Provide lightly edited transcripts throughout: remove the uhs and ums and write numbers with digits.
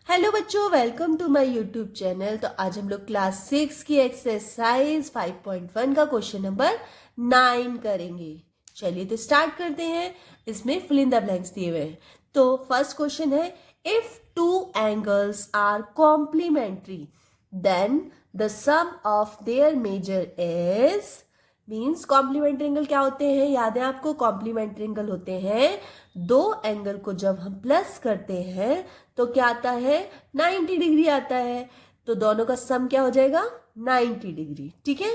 Hello बच्चों, welcome to my YouTube channel. तो आज हम लोग क्लास 6 की एक्सरसाइज 5.1 का क्वेश्चन नंबर 9 करेंगे। चलिए तो स्टार्ट करते हैं। इसमें फिल इन द ब्लैंक्स दिए हुए हैं। तो फर्स्ट क्वेश्चन है, if two angles are complementary then the sum of their measure is. Means complementary angle क्या होते हैं, याद है आपको? कॉम्प्लीमेंट्री एंगल होते हैं दो एंगल को जब हम प्लस करते हैं तो क्या आता है, 90 डिग्री आता है। तो दोनों का सम क्या हो जाएगा, 90 डिग्री। ठीक है।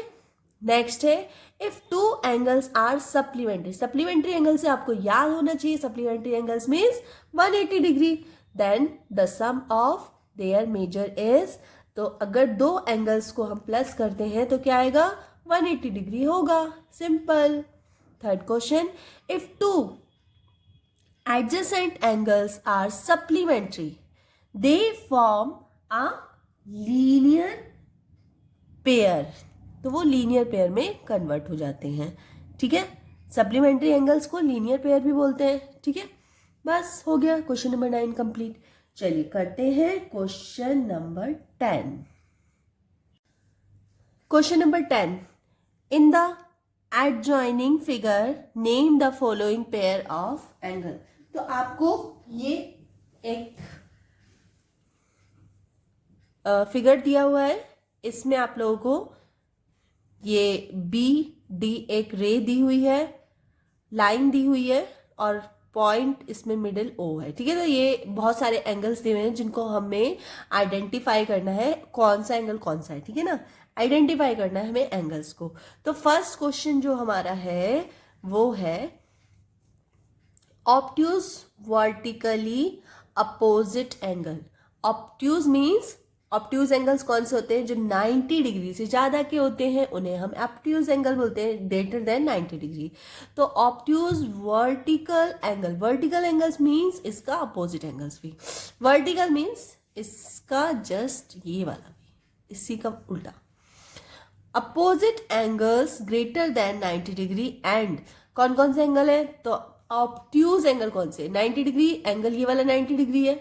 नेक्स्ट है, if two angles are supplementary. Supplementary angle से आपको याद होना चाहिए, supplementary angles means 180 degree. Then the sum of their measure is. तो अगर दो एंगल्स को हम प्लस करते हैं तो क्या आएगा, 180 डिग्री होगा। Simple. Third question, if two adjacent angles are supplementary, they form a linear pair। तो वो लीनियर पेयर में कन्वर्ट हो जाते हैं। ठीक है। सप्लीमेंट्री एंगल्स को लीनियर पेयर भी बोलते हैं। ठीक है। बस हो गया क्वेश्चन नंबर 9 कंप्लीट। चलिए करते हैं question number 10। Question number 10, in the adjoining figure name the following pair of angle। तो आपको ये एक फिगर दिया हुआ है, इसमें आप लोगों को ये बी डी एक रे दी हुई है, लाइन दी हुई है और पॉइंट इसमें मिडिल ओ है। ठीक है। तो ये बहुत सारे एंगल्स दिए हुए हैं जिनको हमें आइडेंटिफाई करना है, कौन सा एंगल कौन सा है। ठीक है ना, आइडेंटिफाई करना है हमें एंगल्स को। तो फर्स्ट क्वेश्चन जो हमारा है वो है, obtuse vertically opposite angle. Obtuse means, obtuse angles कौन से होते हैं, जो 90 डिग्री से ज्यादा के होते हैं उन्हें हम ऑब्ट्यूज एंगल बोलते हैं, ग्रेटर देन 90 डिग्री। तो obtuse vertical angle, vertical angles means इसका अपोजिट एंगल्स भी। वर्टिकल मीन्स इसका जस्ट ये वाला भी, इसी का उल्टा। Opposite angles greater than 90 degree and कौन कौन से एंगल है, तो ऑब्ट्यूज एंगल कौन से, 90 डिग्री एंगल ये वाला 90 डिग्री है,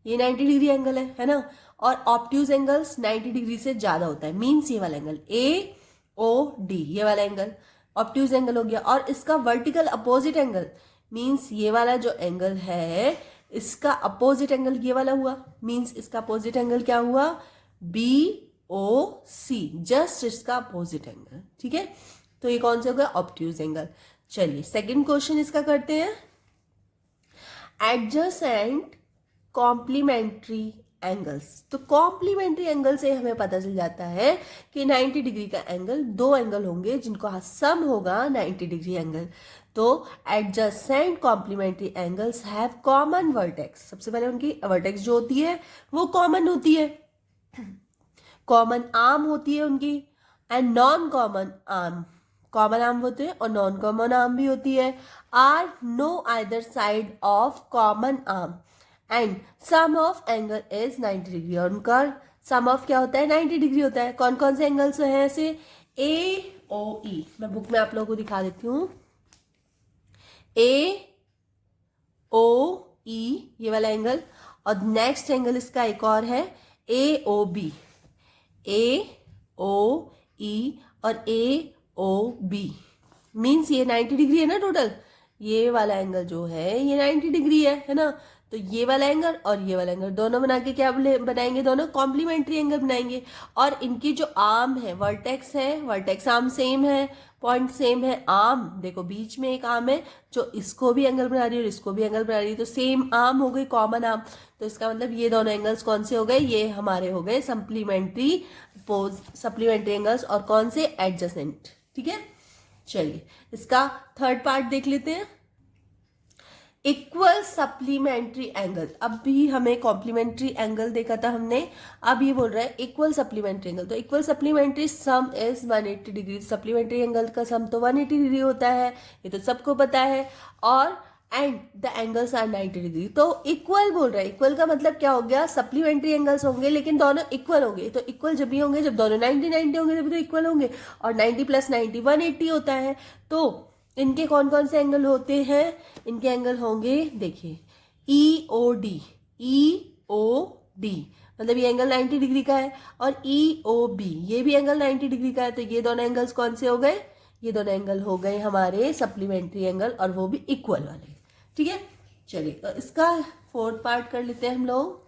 ये 90 डिग्री एंगल है ना। और ऑब्ट्यूज एंगल्स 90 डिग्री से ज्यादा होता है, मीन्स ये वाला एंगल ए ओ डी, ये वाला एंगल ऑब्ट्यूज एंगल हो गया। और इसका वर्टिकल अपोजिट एंगल मीन्स ये वाला जो एंगल है इसका अपोजिट एंगल ये वाला हुआ, मीन्स इसका अपोजिट एंगल क्या हुआ, बी ओ सी, जस्ट इसका अपोजिट एंगल। ठीक है। तो ये कौन से हो गया, ऑब्ट्यूज एंगल। चलिए सेकंड क्वेश्चन इसका करते हैं, एडजेसेंट कॉम्प्लीमेंट्री एंगल्स। तो कॉम्प्लीमेंट्री एंगल से हमें पता चल जाता है कि 90 डिग्री का एंगल, दो एंगल होंगे जिनको सम होगा 90 डिग्री एंगल। तो adjacent complementary angles have common vertex. सबसे पहले उनकी वर्टेक्स जो होती है वो कॉमन होती है, कॉमन आर्म होती है उनकी, and non common arm, common arm होते हैं और नॉन कॉमन आर्म भी होती है। Are no either side of common arm and sum of angle is 90 degree. और उनका सम ऑफ क्या होता है, 90 डिग्री होता है। कौन कौन से एंगल्स हैं ऐसे, ए ओ ई, मैं बुक में आप लोगों को दिखा देती हूँ। ए ओ ई ये वाला एंगल, और नेक्स्ट एंगल इसका एक और है ए ओ बी, ए ओ ई और ए ओ बी, मीन्स ये 90 डिग्री है ना टोटल। ये वाला एंगल जो है ये 90 डिग्री है ना। तो ये वाला एंगल और ये वाला एंगल दोनों बना के क्या बनाएंगे, दोनों कॉम्प्लीमेंट्री एंगल बनाएंगे। और इनकी जो आर्म है, वर्टेक्स है, वर्टेक्स आर्म सेम है, पॉइंट सेम है। आर्म देखो बीच में एक आर्म है जो इसको भी एंगल बना रही है और इसको भी एंगल बना रही है, तो सेम आर्म हो गई, कॉमन आर्म। तो इसका मतलब ये दोनों एंगल्स कौन से हो गए, ये हमारे हो गए सप्लीमेंट्री सप्लीमेंट्री एंगल्स। और कौन से, एडजेसेंट। ठीक है। चलिए इसका थर्ड पार्ट देख लेते हैं, इक्वल सप्लीमेंट्री एंगल। अब भी हमें कॉम्प्लीमेंट्री एंगल देखा था हमने, अब ये बोल रहा है इक्वल सप्लीमेंट्री एंगल। तो equal supplementary some is 180 degree. Supplementary angle का सम तो 180 डिग्री होता है, ये तो सबको पता है। और and the angles are 90 degree. तो इक्वल बोल रहा है, इक्वल का मतलब क्या हो गया, सप्लीमेंट्री एंगल्स होंगे लेकिन दोनों इक्वल होंगे। तो इक्वल जब भी होंगे जब दोनों 90 होंगे तभी तो इक्वल होंगे। और 90 + 90 180 होता है। तो इनके कौन कौन से एंगल होते हैं, इनके एंगल होंगे देखिए, ई ओ डी, ई ओ डी, मतलब ये एंगल 90 डिग्री का है, और ई ओ बी ये भी एंगल 90 डिग्री का है। तो ये दोनों एंगल्स कौन से हो गए? ये दोनों एंगल हो गए हमारे सप्लीमेंट्री एंगल, और वो भी इक्वल वाले। ठीक है, चलिए तो इसका फोर्थ पार्ट कर लेते हैं हम लोग।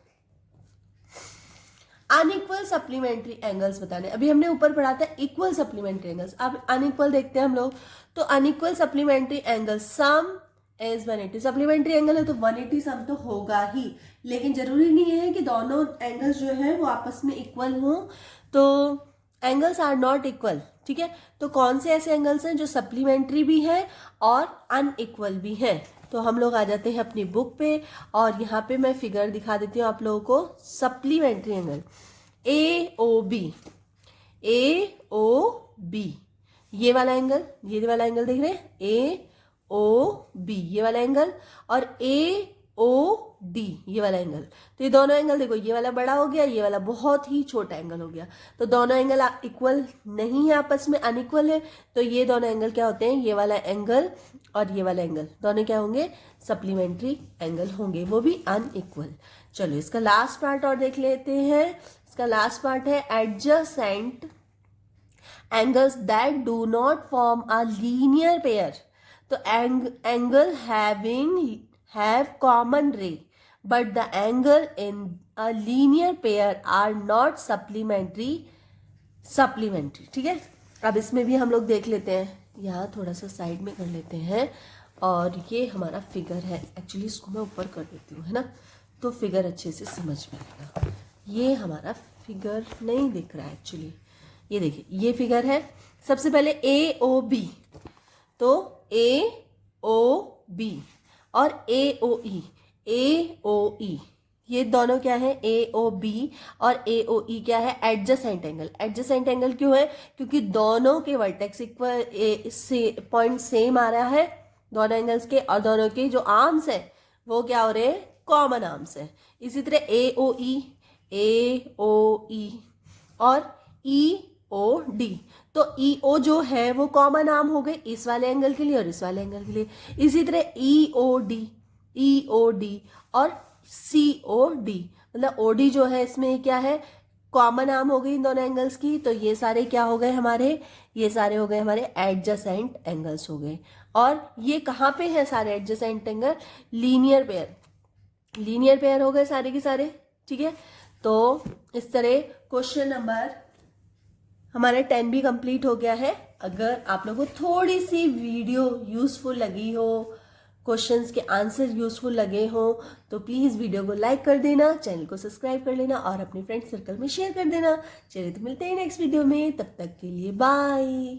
अनइक्वल सप्लीमेंट्री एंगल्स बताने। अभी हमने ऊपर पढ़ा था इक्वल सप्लीमेंट्री एंगल्स, अब अनइक्वल देखते हैं हम लोग। तो unequal supplementary angle sum is 180। Supplementary angle है तो 180 सम तो होगा ही, लेकिन जरूरी नहीं है कि दोनों एंगल्स जो है वो आपस में इक्वल हों। तो एंगल्स आर नॉट इक्वल। ठीक है, तो कौन से ऐसे एंगल्स हैं जो सप्लीमेंट्री भी हैं और अनइक्वल भी हैं? तो हम लोग आ जाते हैं अपनी बुक पे, और यहाँ पे मैं फिगर दिखा देती हूँ आप लोगों को। Supplementary angle A O B, A O B ये वाला एंगल, ये वाला एंगल देख रहे हैं, ए ओ बी ये वाला एंगल, और ए ओ डी ये वाला एंगल। तो ये दोनों एंगल देखो, ये वाला बड़ा हो गया, ये वाला बहुत ही छोटा एंगल हो गया। तो दोनों एंगल इक्वल नहीं है, आपस में अनइक्वल है। तो ये दोनों एंगल क्या होते हैं? ये वाला एंगल और ये वाला एंगल दोनों क्या होंगे? सप्लीमेंट्री एंगल होंगे, वो भी अनइक्वल। चलो इसका लास्ट पार्ट और देख लेते हैं। इसका लास्ट पार्ट है adjacent angles that do not form a linear pair. तो angle have common ray but the angle in a linear pair are not supplementary। ठीक है, अब इसमें भी हम लोग देख लेते हैं। यहाँ थोड़ा सा साइड में कर लेते हैं, और ये हमारा फिगर है। एक्चुअली इसको मैं ऊपर कर देती हूँ, है ना, तो फिगर अच्छे से समझ में आएगा। ये हमारा फिगर नहीं दिख रहा है एक्चुअली, ये देखिए ये फिगर है। सबसे पहले ए ओ बी, तो ए ओ बी और ए ओ ई, ये दोनों क्या है? ए ओ बी और ए ओ ई क्या है? Adjacent angle. एडजेसेंट एंगल क्यों है? क्योंकि दोनों के वर्टेक्स इक्वल पॉइंट सेम आ रहा है दोनों एंगल्स के, और दोनों के जो आर्म्स है वो क्या हो रहे हैं? कॉमन आर्म्स है। इसी तरह ए ओ ई और ई ओ डी, तो ई ओ जो है वो कॉमन आर्म हो गई इस वाले एंगल के लिए और इस वाले एंगल के लिए। इसी तरह ई ओ डी और सी ओ डी, मतलब ओ डी जो है इसमें क्या है? कॉमन आर्म हो गई इन दोनों एंगल्स की। तो ये सारे क्या हो गए हमारे? ये सारे हो गए हमारे एडजेसेंट एंगल्स हो गए। और ये कहाँ पे है सारे एडजेसेंट एंगल? लीनियर पेयर हो गए सारे के सारे। ठीक है, तो इस तरह क्वेश्चन नंबर हमारा 10 भी कंप्लीट हो गया है। अगर आप लोगों को थोड़ी सी वीडियो यूजफुल लगी हो, क्वेश्चंस के आंसर यूजफुल लगे हो, तो प्लीज़ वीडियो को लाइक कर देना, चैनल को सब्सक्राइब कर लेना और अपने फ्रेंड सर्कल में शेयर कर देना। चलिए तो मिलते हैं नेक्स्ट वीडियो में, तब तक के लिए बाय।